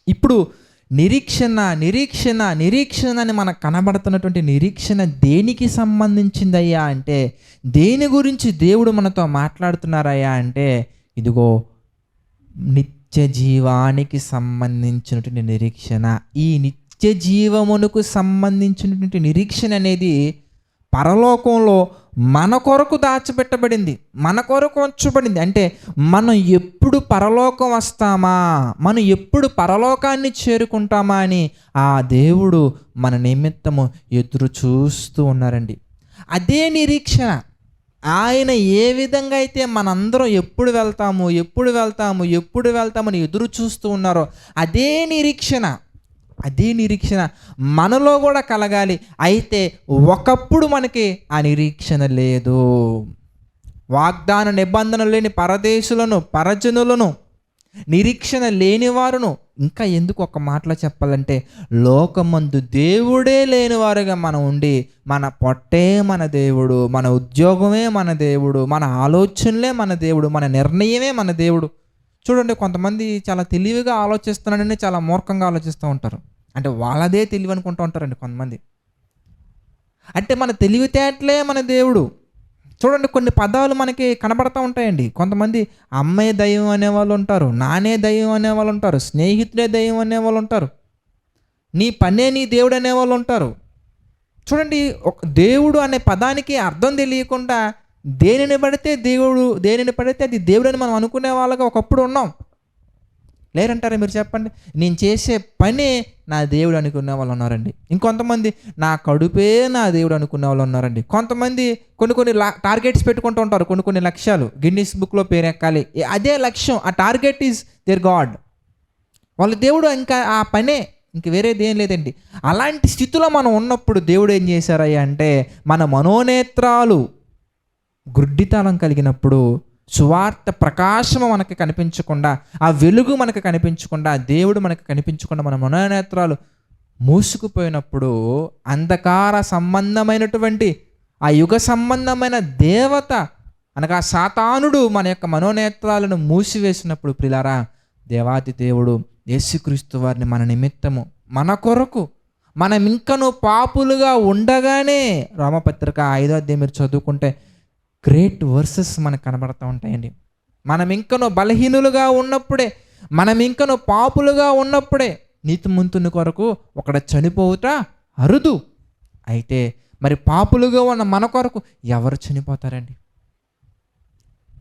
ఇప్పుడు నిరీక్షణ నిరీక్షణ నిరీక్షణ అని మనకు కనబడుతున్నటువంటి నిరీక్షణ దేనికి సంబంధించిందయ్యా అంటే, దేని గురించి దేవుడు మనతో మాట్లాడుతున్నారయ్యా అంటే, ఇదిగో నిత్య జీవానికి సంబంధించినటువంటి నిరీక్షణ. ఈ నిత్య జీవమునకు సంబంధించినటువంటి నిరీక్షణ అనేది పరలోకంలో మన కొరకు దాచిపెట్టబడింది, మన కొరకు ఉంచబడింది. అంటే మనం ఎప్పుడు పరలోకం వస్తామా, మనం ఎప్పుడు పరలోకాన్ని చేరుకుంటామా అని ఆ దేవుడు మన నిమిత్తము ఎదురు చూస్తూ ఉన్నారండి. అదే నిరీక్షణ. ఆయన ఏ విధంగా అయితే మనందరం ఎప్పుడు వెళ్తాము ఎప్పుడు వెళ్తాము ఎప్పుడు వెళ్తామని ఎదురు చూస్తూ ఉన్నారో అదే నిరీక్షణ మనలో కూడా కలగాలి. అయితే ఒకప్పుడు మనకి ఆ నిరీక్షణ లేదు. వాగ్దాన నిబంధన లేని పరదేశులను, పరజనులను, నిరీక్షణ లేని వారును, ఇంకా ఎందుకు ఒక మాటలో చెప్పాలంటే లోకమందు దేవుడే లేనివారుగా మనం ఉండి, మన పొట్టే మన దేవుడు, మన ఉద్యోగమే మన దేవుడు, మన ఆలోచనలే మన దేవుడు, మన నిర్ణయమే మన దేవుడు. చూడండి, కొంతమంది చాలా తెలివిగా ఆలోచిస్తున్నాడని చాలా మూర్ఖంగా ఆలోచిస్తూ ఉంటారు. అంటే వాళ్ళదే తెలివి అనుకుంటూ ఉంటారండి కొంతమంది. అంటే మన తెలివితేటలే మన దేవుడు. చూడండి, కొన్ని పదాలు మనకి కనబడతా ఉంటాయండి. కొంతమంది అమ్మే దైవం అనేవాళ్ళు ఉంటారు, నానే దైవం అనేవాళ్ళు ఉంటారు, స్నేహితులే దైవం అనేవాళ్ళు ఉంటారు, నీ పనే నీ దేవుడు అనేవాళ్ళు ఉంటారు. చూడండి, ఒక దేవుడు అనే పదానికి అర్థం తెలియకుండా దేనిని పడితే అది దేవుడు అని మనం అనుకునే వాళ్ళగా ఒకప్పుడు ఉన్నాం. లేరంటారా మీరు చెప్పండి? నేను చేసే పనే నా దేవుడు అనుకునే వాళ్ళు ఉన్నారండి. ఇంకొంతమంది నా కడుపే నా దేవుడు అనుకునే వాళ్ళు ఉన్నారండి. కొంతమంది కొన్ని టార్గెట్స్ పెట్టుకుంటూ ఉంటారు, కొన్ని లక్ష్యాలు. గిన్నిస్ బుక్లో పేరెక్కాలి, అదే లక్ష్యం, ఆ టార్గెట్ ఈజ్ దేర్ గాడ్. వాళ్ళ దేవుడు ఇంకా ఆ పనే, ఇంక వేరేది ఏం లేదండి. అలాంటి స్థితిలో మనం ఉన్నప్పుడు దేవుడు ఏం చేశారయ్యా అంటే, మన మనోనేత్రాలు గుడ్డితనం కలిగినప్పుడు, సువార్త ప్రకాశము మనకి కనిపించకుండా, ఆ వెలుగు మనకు కనిపించకుండా, దేవుడు మనకు కనిపించకుండా మన మనోనేత్రాలు మూసుకుపోయినప్పుడు, అంధకార సంబంధమైనటువంటి ఆ యుగ సంబంధమైన దేవత అనగా సాతానుడు మన యొక్క మనోనేత్రాలను మూసివేసినప్పుడు, ప్రియులారా, దేవాతి దేవుడు యేసుక్రీస్తు వారిని మన నిమిత్తము, మన కొరకు, మనం ఇంకను పాపులుగా ఉండగానే, రోమపత్రిక 5వ అధ్యాయం మీరు చదువుకుంటే గ్రేట్ వర్సెస్ మనకు కనబడుతూ ఉంటాయండి. మనం ఇంకనూ బలహీనులుగా ఉన్నప్పుడే, మనం ఇంకనూ పాపులుగా ఉన్నప్పుడే నీతిమంతుని కొరకు ఒకడ చనిపోవుట అరుదు. అయితే మరి పాపులుగా ఉన్న మన కొరకు ఎవరు చనిపోతారండి?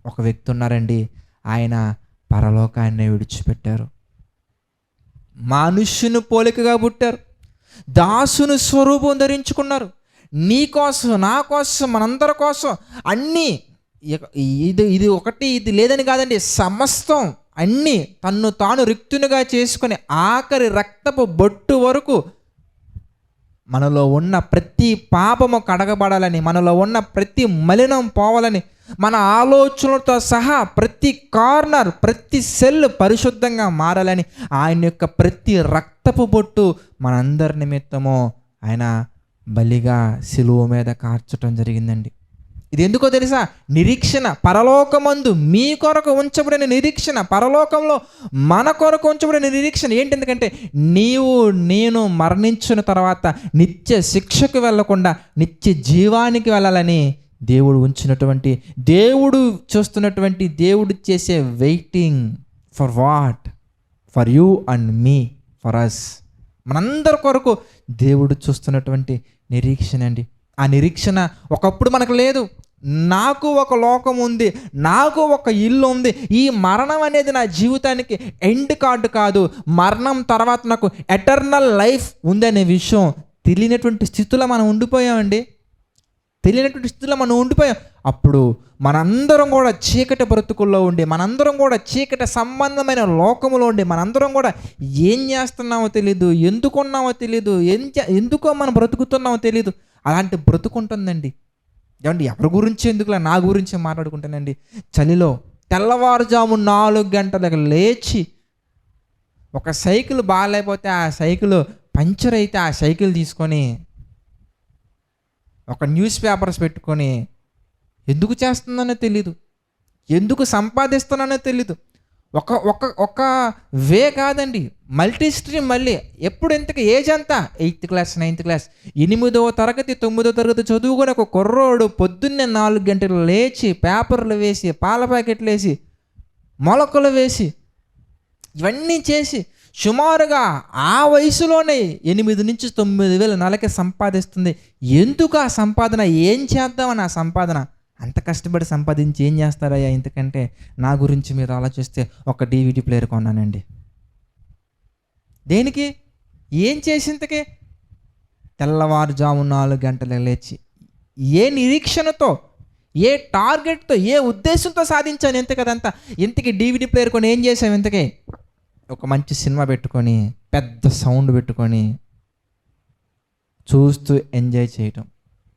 ఒక వ్యక్తి ఉన్నారండి, ఆయన పరలోకాన్ని విడిచిపెట్టారు. మనుష్యుని పోలికగా పుట్టారు, దాసుని స్వరూపం ధరించుకున్నారు. నీ కోసం, నా కోసం, మనందరి కోసం అన్నీ, ఇది ఒకటి ఇది లేదని కాదండి, సమస్తం అన్నీ తన్ను తాను రిక్తునిగా చేసుకొని ఆఖరి రక్తపు బొట్టు వరకు మనలో ఉన్న ప్రతి పాపము కడగబడాలని, మనలో ఉన్న ప్రతి మలినం పోవాలని, మన ఆలోచనలతో సహా ప్రతి కార్నర్, ప్రతి సెల్ పరిశుద్ధంగా మారాలని ఆయన యొక్క ప్రతి రక్తపు బొట్టు మనందరి నిమిత్తము ఆయన బలిగా సిలువ మీద కార్చటం జరిగిందండి. ఇది ఎందుకో తెలుసా? నిరీక్షణ. పరలోకమందు మీ కొరకు ఉంచబడిన నిరీక్షణ, పరలోకంలో మన కొరకు ఉంచబడిన నిరీక్షణ ఏంటి? ఎందుకంటే నేను మరణించిన తర్వాత నిత్య శిక్షకు వెళ్ళకుండా నిత్య జీవానికి వెళ్ళాలని దేవుడు ఉంచినటువంటి, దేవుడు చూస్తున్నటువంటి, దేవుడు చేసే waiting for what? For you and me, for us, మనందరి కొరకు దేవుడు చూస్తున్నటువంటి నిరీక్షణ అండి. ఆ నిరీక్షణ ఒకప్పుడు మనకు లేదు. నాకు ఒక లోకం ఉంది, నాకు ఒక ఇల్లు ఉంది, ఈ మరణం అనేది నా జీవితానికి ఎండ్ కార్డు కాదు, మరణం తర్వాత నాకు ఎటర్నల్ లైఫ్ ఉందనే విషయం తెలియనటువంటి స్థితిలో మనం ఉండిపోయామండి. అప్పుడు మనందరం కూడా చీకటి బ్రతుకుల్లో ఉండి, మనందరం కూడా చీకటి సంబంధమైన లోకములో ఉండి, మనందరం కూడా ఏం చేస్తున్నామో తెలీదు, ఎందుకున్నామో తెలీదు, ఎందుకో మనం బ్రతుకుతున్నామో తెలీదు. అలాంటి బ్రతుకుంటుందండి. ఏమండి, ఎవరి గురించి ఎందుకులా, నా గురించి మాట్లాడుకుంటానండి. చలిలో తెల్లవారుజాము 4 గంటలకు లేచి, ఒక సైకిల్ బాగాలేకపోతే ఆ సైకిల్ పంచర్ అయితే ఆ సైకిల్ తీసుకొని ఒక న్యూస్ పేపర్స్ పెట్టుకొని, ఎందుకు చేస్తున్నానో తెలీదు, ఎందుకు సంపాదిస్తున్నానో తెలీదు, ఒక ఒక ఒక వే కాదండి, మల్టీ స్ట్రీమ్. మళ్ళీ ఎప్పుడు ఇంతకు ఏజ్ అంతా 8th క్లాస్ 9th క్లాస్ 8వ తరగతి 9వ తరగతి చదువుకొని ఒక కుర్రోడు పొద్దున్నే 4 గంటలు లేచి పేపర్లు వేసి పాల ప్యాకెట్లు వేసి మొలకలు వేసి ఇవన్నీ చేసి సుమారుగా ఆ వయసులోనే 8,000-9,000 నెలకి సంపాదిస్తుంది. ఎందుకు ఆ సంపాదన? ఏం చేద్దామని ఆ సంపాదన? అంత కష్టపడి సంపాదించి ఏం చేస్తారయ్యా ఇంతకంటే? నా గురించి మీరు ఆలోచిస్తే ఒక DVD ప్లేయర్ కొన్నానండి. దేనికి? ఏం చేసింతకే? తెల్లవారుజాము 4 గంటలకు లేచి ఏ నిరీక్షణతో, ఏ టార్గెట్తో, ఏ ఉద్దేశంతో సాధించాను ఇంతకదంతా? ఇంతకీ DVD ప్లేయర్ కొని ఏం చేసావు ఇంతకీ? ఒక మంచి సినిమా పెట్టుకొని పెద్ద సౌండ్ పెట్టుకొని చూస్తూ ఎంజాయ్ చేయటం.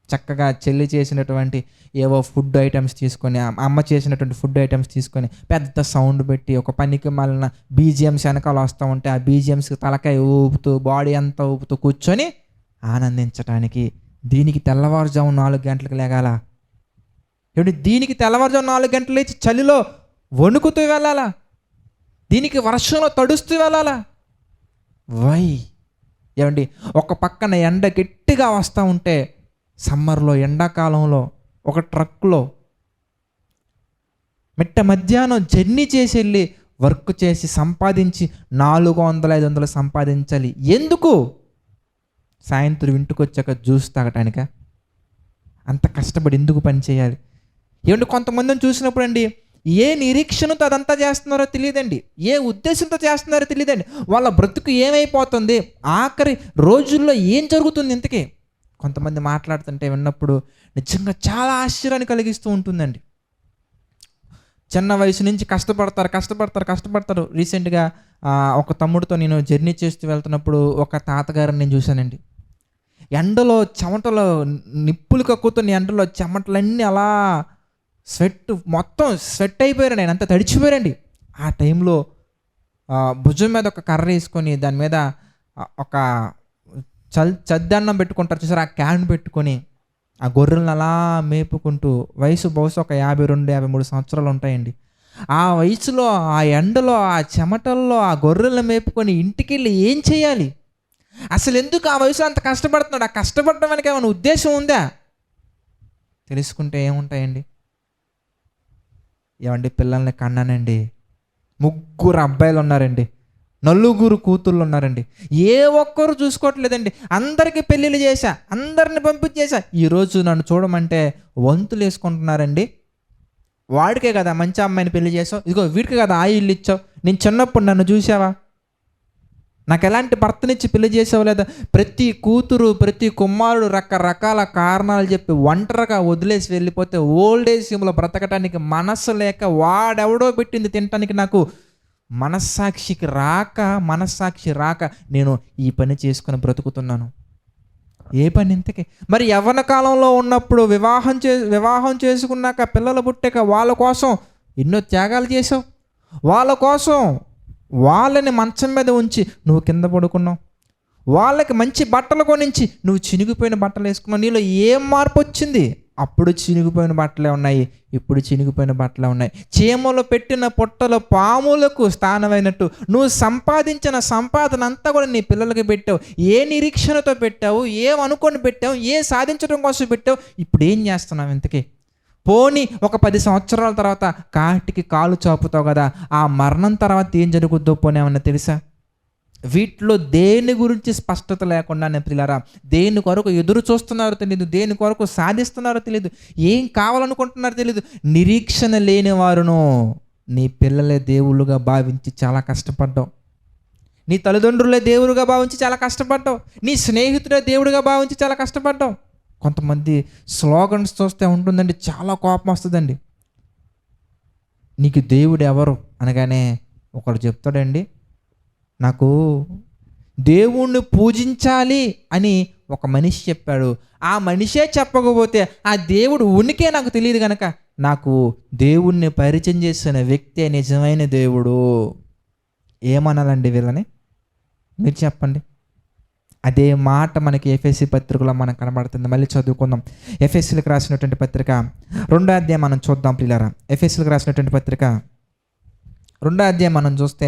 చక్కగా చెల్లి చేసినటువంటి ఏవో ఫుడ్ ఐటమ్స్ తీసుకొని, అమ్మ చేసినటువంటి ఫుడ్ ఐటమ్స్ తీసుకొని పెద్ద సౌండ్ పెట్టి ఒక పనికి మాలిన బీజిఎమ్స్ వెనకాల వస్తూ ఉంటే ఆ బీజిఎమ్స్కి తలకాయ ఊపుతూ బాడీ అంతా ఊపుతూ కూర్చొని ఆనందించడానికి. దీనికి తెల్లవారుజాము 4 గంటలకు లేగాల? ఏమిటి? దీనికి తెల్లవారుజాము 4 గంటలు లేచి చలిలో వణుకుతూ వెళ్ళాలా? దీనికి వర్షంలో తడుస్తూ వెళ్ళాలా? వై? ఏమండి, ఒక పక్కన ఎండ గట్టిగా వస్తూ ఉంటే సమ్మర్లో, ఎండాకాలంలో ఒక ట్రక్లో మిట్ట మధ్యాహ్నం జర్నీ చేసి వెళ్ళి వర్క్ చేసి సంపాదించి 400-500 సంపాదించాలి. ఎందుకు? సాయంత్రం ఇంటికి వచ్చాక జ్యూస్ తాగటానిక? అంత కష్టపడి ఎందుకు పని చేయాలి? ఏమంటే కొంతమందిని చూసినప్పుడు అండి, ఏ నిరీక్షణతో అదంతా చేస్తున్నారో తెలియదండి, ఏ ఉద్దేశంతో చేస్తున్నారో తెలియదండి. వాళ్ళ బ్రతుకు ఏమైపోతుంది, ఆఖరి రోజుల్లో ఏం జరుగుతుంది ఇంతకీ? కొంతమంది మాట్లాడుతుంటే విన్నప్పుడు నిజంగా చాలా ఆశ్చర్యాన్ని కలిగిస్తూ ఉంటుందండి. చిన్న వయసు నుంచి కష్టపడతారు. రీసెంట్గా ఒక తమ్ముడితో నేను జర్నీ చేస్తూ వెళ్తున్నప్పుడు ఒక తాతగారిని నేను చూశానండి. ఎండలో చెమటలో నిప్పులు కక్కుతున్న ఎండలో చెమటలన్నీ అలా మొత్తం స్వెట్ అయిపోయారు. నేను అంతా తడిచిపోయారండి. ఆ టైంలో భుజం మీద ఒక కర్ర వేసుకొని దాని మీద ఒక చద్దన్నం పెట్టుకుంటారు చూసారు, ఆ క్యాన్ పెట్టుకొని ఆ గొర్రెలను అలా మేపుకుంటూ, వయసు బహుశా ఒక 52-53 సంవత్సరాలు ఉంటాయండి. ఆ వయసులో ఆ ఎండలో ఆ చెమటల్లో ఆ గొర్రెలను మేపుకొని ఇంటికి వెళ్ళి ఏం చేయాలి? అసలు ఎందుకు ఆ వయసులో అంత కష్టపడుతున్నాడు? ఆ కష్టపడడం వెనక ఏమైనా ఉద్దేశం ఉందా? తెలుసుకుంటే ఏముంటాయండి. ఏమండి, పిల్లల్ని కన్నానండి, 3 అబ్బాయిలు ఉన్నారండి, 4 కూతుళ్ళు ఉన్నారండి. ఏ ఒక్కరు చూసుకోవట్లేదండి. అందరికీ పెళ్ళిళ్ళు చేశా, అందరిని పంపించేశా. ఈరోజు నన్ను చూడమంటే వంతులు వేసుకుంటున్నారండి. వాడికే కదా మంచి అమ్మాయిని పెళ్లి చేసావు, ఇదిగో వీడికే కదా ఆ ఇల్లు ఇచ్చావు, నేను చిన్నప్పుడు నన్ను చూసావా, నాకు ఎలాంటి భర్తనిచ్చి పెళ్లి చేసావు లేదా? ప్రతి కూతురు ప్రతి కుమారుడు రకరకాల కారణాలు చెప్పి ఒంటరిగా వదిలేసి వెళ్ళిపోతే ఓల్డ్ ఏజ్ హోమ్లో బ్రతకటానికి మనస్సు లేక వాడెవడో పెట్టింది తినటానికి నాకు మనస్సాక్షి రాక నేను ఈ పని చేసుకుని బ్రతుకుతున్నాను. ఏ పని ఇంతకీ? మరి యవ్వన కాలంలో ఉన్నప్పుడు వివాహం చేసుకున్నాక పిల్లలు పుట్టాక వాళ్ళ కోసం ఎన్నో త్యాగాలు చేసావు. వాళ్ళ కోసం వాళ్ళని మంచం మీద ఉంచి నువ్వు కింద పడుకున్నావు. వాళ్ళకి మంచి బట్టలు కొనించి నువ్వు చినిగిపోయిన బట్టలు వేసుకున్నావు. నీలో ఏం మార్పు వచ్చింది? అప్పుడు చినిగిపోయిన బట్టలే ఉన్నాయి, ఇప్పుడు చినిగిపోయిన బట్టలే ఉన్నాయి. చీమలు పెట్టిన పొట్టలో పాములకు స్థానమైనట్టు నువ్వు సంపాదించిన సంపాదన అంతా కూడా నీ పిల్లలకి పెట్టావు. ఏ నిరీక్షణతో పెట్టావు? ఏమనుకొని పెట్టావు? ఏ సాధించడం కోసం పెట్టావు? ఇప్పుడు ఏం చేస్తున్నావు ఇంతకీ? పోనీ ఒక 10 సంవత్సరాల తర్వాత కాటికి కాలు చాపుతావు కదా, ఆ మరణం తర్వాత ఏం జరుగుద్దో పోనీ ఏమన్నా తెలుసా? వీటిలో దేని గురించి స్పష్టత లేకుండా ప్రియులారా, దేని కొరకు ఎదురు చూస్తున్నారో తెలియదు, దేని కొరకు సాధిస్తున్నారో తెలియదు, ఏం కావాలనుకుంటున్నారో తెలియదు. నిరీక్షణ లేని వారును నీ పిల్లలే దేవుళ్ళుగా భావించి చాలా కష్టపడ్డావు. నీ తల్లిదండ్రులే దేవుడుగా భావించి చాలా కష్టపడ్డావు. నీ స్నేహితుడే దేవుడిగా భావించి చాలా కష్టపడ్డావు. కొంతమంది స్లోగన్స్ చూస్తే ఉంటుందండి, చాలా కోపం వస్తుందండి. నీకు దేవుడు ఎవరు అనగానే ఒకడు చెప్తాడండి, నాకు దేవుణ్ణి పూజించాలి అని ఒక మనిషి చెప్పాడు. ఆ మనిషే చెప్పకపోతే ఆ దేవుడు ఉనికే నాకు తెలియదు కనుక నాకు దేవుణ్ణి పరిచయం చేసిన వ్యక్తే నిజమైన దేవుడు. ఏమనాలండి వీళ్ళని? మీరు చెప్పండి. అదే మాట మనకి ఎఫెసీ పత్రికలో మనకు కనబడుతుంది. మళ్ళీ చదువుకుందాం. ఎఫెసీలకు రాసినటువంటి పత్రిక 2వ అధ్యాయం మనం చూద్దాం ప్రియులారా. ఎఫెసీలకు రాసినటువంటి పత్రిక 2వ అధ్యాయం మనం చూస్తే